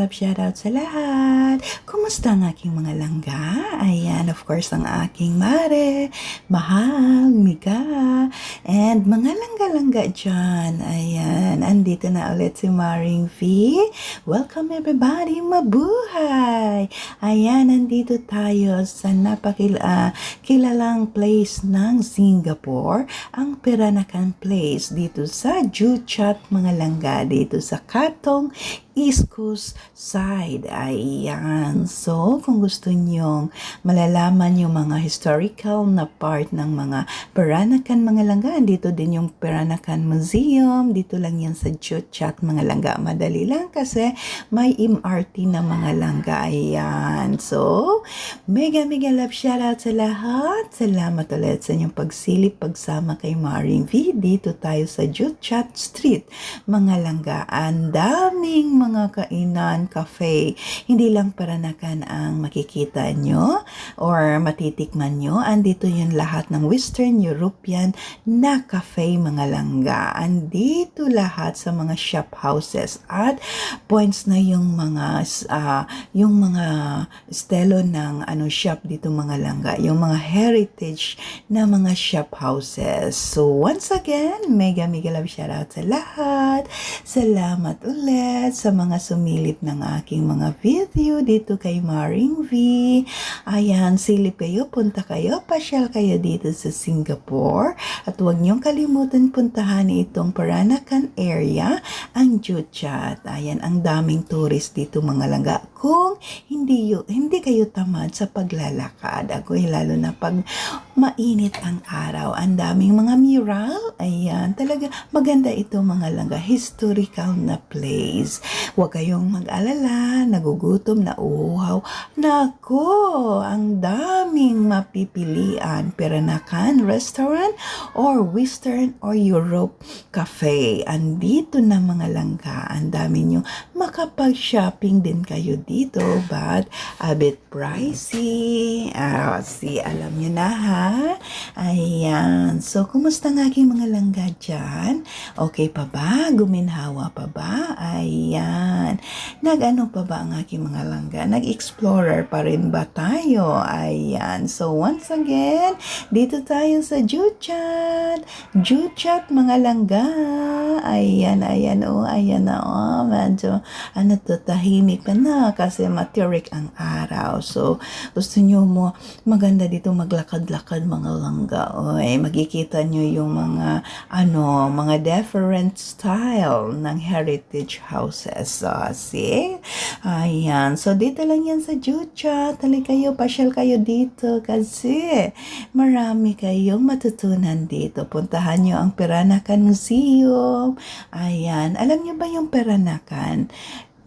love shoutout sa lahat. Kumusta ang aking mga langga? Ayan, of course, ang aking mare, mahal, miga, and mga langga-langga dyan. Ayan, andito na ulit si Maring V. Welcome everybody, mabuhay! Ayan, nandito tayo sa kilalang place ng Singapore, ang Peranakan Place dito sa Juchat, mga langga, dito sa Katong, East Coast side. Ayan. So, kung gusto nyong malalaman yung mga historical na part ng mga Peranakan, mga langga, dito din yung Peranakan Museum. Dito lang yan sa Juchat, mga langga. Madali lang kasi may MRT na mga langga. Ayan. So, mega love shoutout sa lahat. Salamat ulit sa inyong pagsilip, pagsama kay Maring V. Dito tayo sa Juchat Street, mga langga. Ang daming mga kainan, cafe. Hindi lang Peranakan ang makikita nyo or matitikman nyo. Andito yung lahat ng Western European na cafe, mga langga. Andito lahat sa mga shop houses at points na yung mga estilo ng shop dito, mga langga. Yung mga heritage na mga shop houses. So once again, mega love shoutout sa lahat. Salamat ulit sa mga sumilip ng aking mga video dito kay Maring V. Ayan, silip kayo, punta kayo, pasyal kayo dito sa Singapore. At huwag niyong kalimutan puntahan itong Peranakan area, ang Juchat. Ayan, ang daming tourist dito, mga langga. Kung hindi kayo tamad sa paglalakad, lalo na pag mainit ang araw, ang daming mga mural. Ayan, talaga maganda ito, mga langga. Historical na place. Huwag kayong mag-alala, nagugutom, nauuhaw. Nako, ang daming mapipilian. Peranakan restaurant or Western or Europe cafe. Andito na, mga langga. Ang dami nyo makapag-shopping din kayo dito, but a bit pricey. Alam nyo na, ha? Ayan. So, kumusta ang aking mga langga dyan? Okay pa ba? Guminhawa pa ba? Ayan. Nag-ano pa ba ang aking mga langga? Nag-explorer pa rin ba tayo? Ayan. So, once again, dito tayo sa Juchat. Juchat, mga langga. Ayan. Ayan na. Medyo, tahimik pa na kasi matirik ang araw. So, gusto nyo mo maganda dito maglakad-lakad, mga langga. Magkikita nyo yung mga different style ng heritage houses. See? Ayan. So, dito lang yan sa Juchat. Tali kayo, pasyal kayo dito kasi marami kayong matutunan dito. Puntahan nyo ang Peranakan Museum. Ayan. Alam nyo ba yung Peranakan?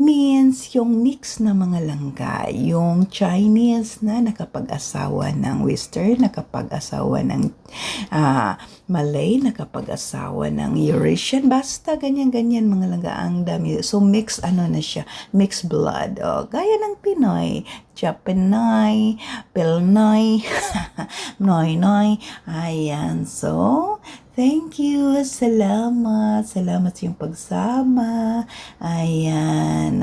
Means yung mix na mga langga, yung Chinese na nakapag-asawa ng Western, nakapag-asawa ng Malay, nakapag-asawa ng Eurasian, basta ganyan-ganyan, mga langga, ang dami. So mix na siya, mixed blood. Gaya ng Pinoy, Japanese, Pilnoy, Noy. Ayan, so thank you. Salamat sa iyong pagsama. Ayan.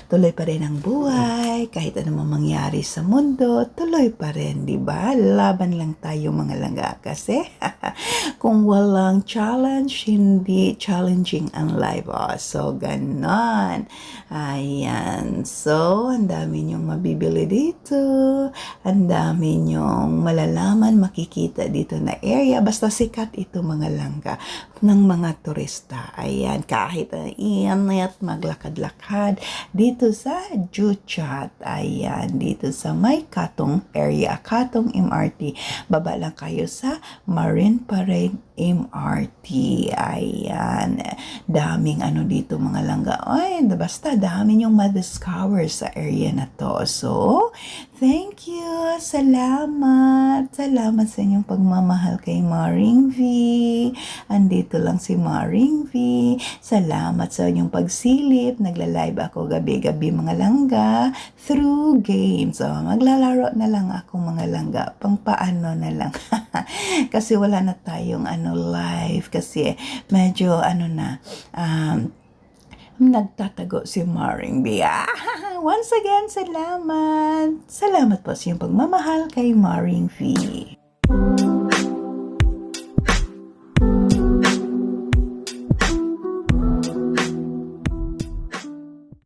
Tuloy pa rin ang buhay. Kahit anong mangyari sa mundo, tuloy pa rin, di ba? Laban lang tayo, mga langga. Kasi kung walang challenge, hindi challenging ang life. So, ganon. Ayan. So, ang dami niyong mabibili dito. Ang dami niyong malalaman, makikita dito na area. Basta sikat ito, mga langga, ng mga turista. Ayan, kahit iyan maglakad-lakad dito sa Juchat. Ayan, dito sa may Katong area, Katong MRT. Baba lang kayo sa Marine Parade MRT. Ayan, daming dito, mga langga. Basta dami yung ma-discover sa area na to. So, thank you. Salamat sa inyong pagmamahal kay Maring V. Andito lang si Maring V. Salamat sa inyong pagsilip. Nagla-live ako gabi-gabi, mga langga, through games. Maglalaro na lang ako, mga langga. Paano na lang. Kasi wala na tayong live. Kasi medyo nagtatago si Maring B. Once again, salamat. Salamat po sa iyong pagmamahal kay Maring V.